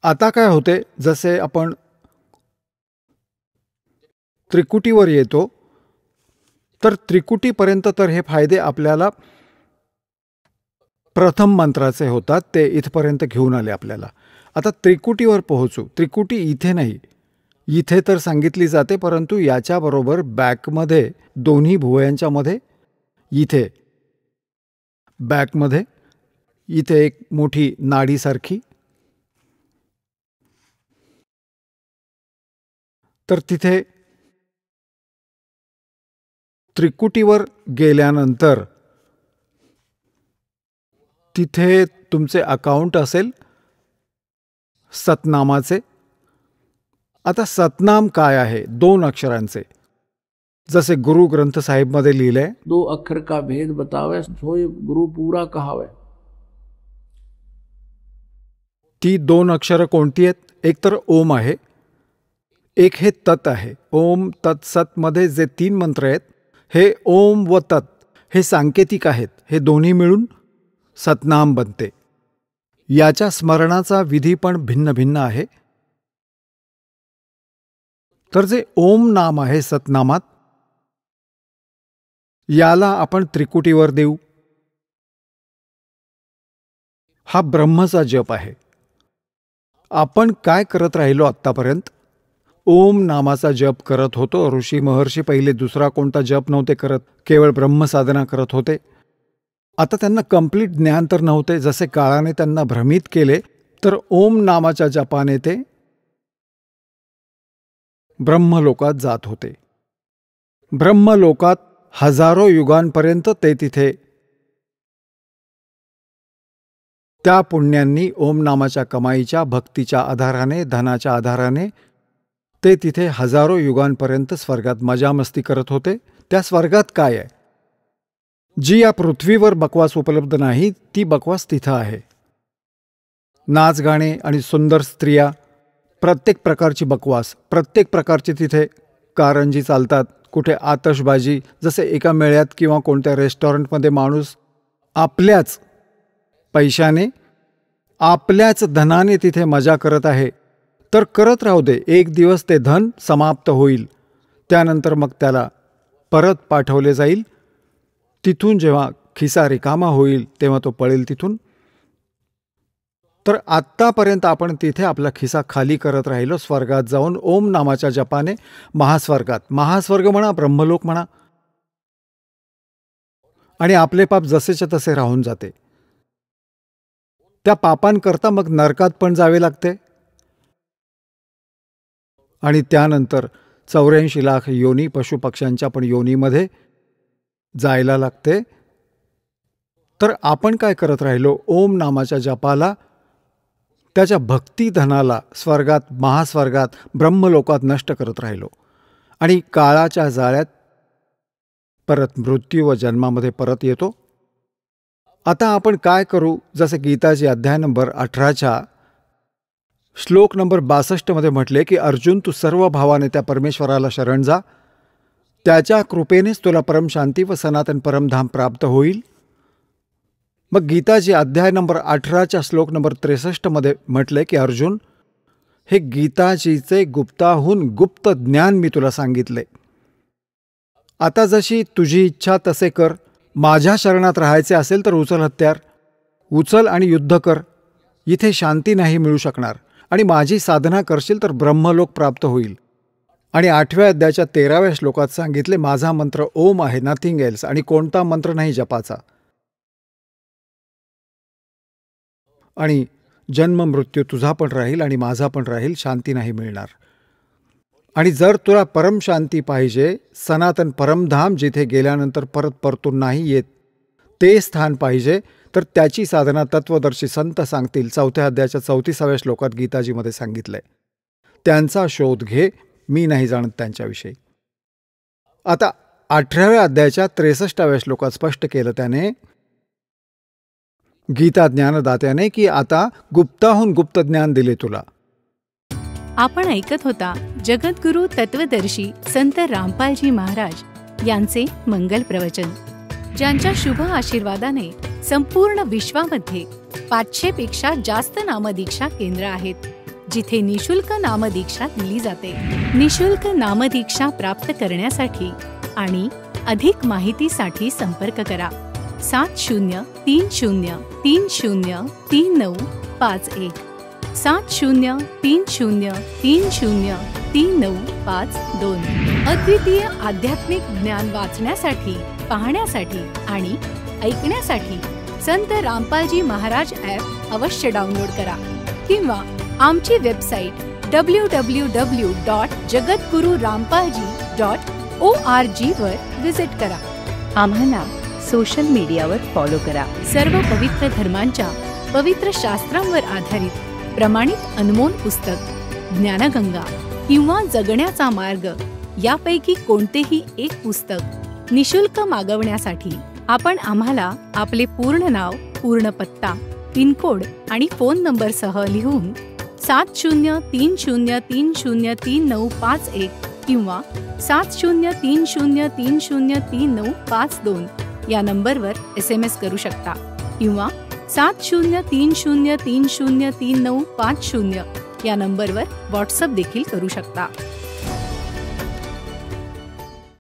आता काय होते, जसे आपण त्रिकुटीवर येतो तर त्रिकुटीपर्यंत तर हे फायदे आपल्याला प्रथम मंत्राचे होतात, ते इथपर्यंत घेऊन आले आपल्याला. आता त्रिकुटीवर पोहोचू. त्रिकुटी इथे नाही, इथे तर सांगितली जाते, परंतु याच्याबरोबर बॅकमध्ये दोन्ही भुवयांच्या मध्ये इथे बॅकमध्ये इथे एक मोठी नाडीसारखी, तर तिथे त्रिकुटीवर गेल्यानंतर तिथे तुमचे अकाउंट असेल सतनामाचे. आता सतनाम काय आहे? 2 अक्षरांचे, जसे गुरु ग्रंथ साहिब मध्ये लिहिले 2 अक्षर का भेद बतावे सोय गुरु पूरा कहावे. ती 2 अक्षर कोणती आहेत? एक तर ओम आहे, एक हे तत् आहे. ओम तत् सत मध्ये जे 3 मंत्र आहेत, हे ओम व तत् हे सांकेतिक आहेत. हे दोन्ही मिळून सतनाम बनते. याच्या स्मरणाचा विधी पण भिन्न भिन्न आहे. तर जे ओम नाम आहे सतनामात, याला आपण त्रिकुटीवर देऊ. हा ब्रह्मचा जप आहे. आपण काय करत राहिलो आत्तापर्यंत? ओम नामाचा जप करत होतो. ऋषी महर्षी पहिले दुसरा कोणता जप नव्हते करत, केवळ ब्रह्मसाधना करत होते. आता त्यांना कंप्लीट ज्ञान तर नव्हते. जसे काळाने त्यांना भ्रमित केले, तर ओम नामाच्या जपाने ते ब्रह्मलोकात जात होते. ब्रह्मलोकात हजारो युगांपर्यंत ते तिथे त्या पुण्यांनी ओम नामाच्या कमाईच्या भक्तीच्या आधाराने, धनाच्या आधाराने ते तिथे हजारो युगांपर्यंत स्वर्गात मजामस्ती करत होते. त्या स्वर्गात काय आहे? जी या पृथ्वीवर बकवास उपलब्ध नाही, ती बकवास तिथं आहे. नाच गाणे आणि सुंदर स्त्रिया, प्रत्येक प्रकारची बकवास, प्रत्येक प्रकारची तिथे कारंजी चालतात. कुठे आतषबाजी, जसे एका मेळ्यात किंवा कोणत्या रेस्टॉरंटमध्ये माणूस आपल्याच पैशाने, आपल्याच धनाने तिथे मजा करत आहे, तर करत राहू दे. एक दिवस ते धन समाप्त होईल, त्यानंतर मग त्याला परत पाठवले जाईल. तिथून जेव्हा खिसा रिकामा होईल तेव्हा तो पळेल तिथून. तर आत्तापर्यंत आपण तिथे आपला खिसा खाली करत राहिलो, स्वर्गात जाऊन ओम नामाच्या जपाने महास्वर्गात, महास्वर्ग म्हणा, ब्रह्मलोक म्हणा, आणि आपले पाप जसेच्या तसे राहून जाते. त्या पापांकरता मग नरकात पण जावे लागते, आणि त्यानंतर 84 लाख योनी पशुपक्ष्यांच्या पण योनीमध्ये जायला लागते. तर आपण काय करत राहिलो? ओम नामाच्या जपाला, त्याच्या भक्तिधनाला स्वर्गात, महास्वर्गात, ब्रह्मलोकात नष्ट करत राहिलो, आणि काळाच्या जाळ्यात परत मृत्यू व जन्मामध्ये परत येतो. आता आपण काय करू? जसे गीताजी अध्याय नंबर 18च्या श्लोक नंबर 62 मध्ये म्हटले की अर्जुन, तू सर्व भावाने त्या परमेश्वराला शरण जा, त्याच्या कृपेनेच तुला परमशांती व सनातन परमधाम प्राप्त होईल. मग गीताजी अध्याय नंबर 18च्या श्लोक नंबर 63 मध्ये म्हटले की अर्जुन, हे गीताजीचे गुप्ताहून गुप्त ज्ञान मी तुला सांगितले. आता जशी तुझी इच्छा तसे कर. माझ्या शरणात राहायचे असेल तर उचल हत्यार, उचल आणि युद्ध कर. इथे शांती नाही मिळू शकणार. आणि माझी साधना करशील तर ब्रह्मलोक प्राप्त होईल. आणि 8व्या अध्यायाच्या 13व्या श्लोकात सांगितले, माझा मंत्र ओम आहे, नथिंग एल्स, आणि कोणता मंत्र नाही जपाचा. आणि जन्म मृत्यू तुझा पण राहील आणि माझा पण राहील, शांती नाही मिळणार. आणि जर तुला परमशांती पाहिजे, सनातन परमधाम जिथे गेल्यानंतर परत परतून नाही येत ते स्थान पाहिजे, तर त्याची साधना तत्वदर्शी संत सांगतील. 4थ्या अध्यायाच्या 34व्या श्लोकात गीताजीमध्ये सांगितलंय. त्यांचा शोध घे, मी नाही जाणत त्यांच्याविषयी. आता 18व्या अध्यायाच्या 63व्या श्लोकात स्पष्ट केलं त्याने, गीता ज्ञानदात्याने, की आता गुप्ताहून गुप्त ज्ञान दिले तुला. आपण ऐकत होता जगद्गुरु तत्वदर्शी संत रामपालजी महाराज यांचे मंगल प्रवचन, ज्यांच्या शुभ आशीर्वादाने संपूर्ण विश्वामध्ये 500 पेक्षा जास्त नामदीक्षा केंद्र आहेत. जिथे निशुल्क नामदीक्षा दिली जाते. निशुल्क नामदीक्षा प्राप्त करण्यासाठी आणि अधिक माहितीसाठी संपर्क करा 7030303951 7030303952. अद्वितीय आध्यात्मिक ज्ञान वाचण्यासाठी, पाहण्यासाठी आणि ऐकण्यासाठी संत रामपालजी महाराज ॲप अवश्य डाउनलोड करा किंवा आमची वेबसाईट www.jagadgururampalji.org वर विजिट करा. आम्हाला सोशल मीडियावर फॉलो करा. सर्व पवित्र धर्मांच्या पवित्र शास्त्रांवर आधारित प्रमाणित अनमोल पुस्तक ज्ञानगंगा किंवा जगण्याचा मार्ग यापैकी कोणतेही एक पुस्तक निशुल्क मागवण्यासाठी आपण आम्हाला आपले पूर्ण नाव, पूर्ण पत्ता, पिनकोड आणि फोन नंबरसह लिहून 7030303951 किंवा 7030303952 या नंबरवर SMS करू शकता किंवा 7030303950 या नंबरवर व्हॉट्सअप देखील करू शकता.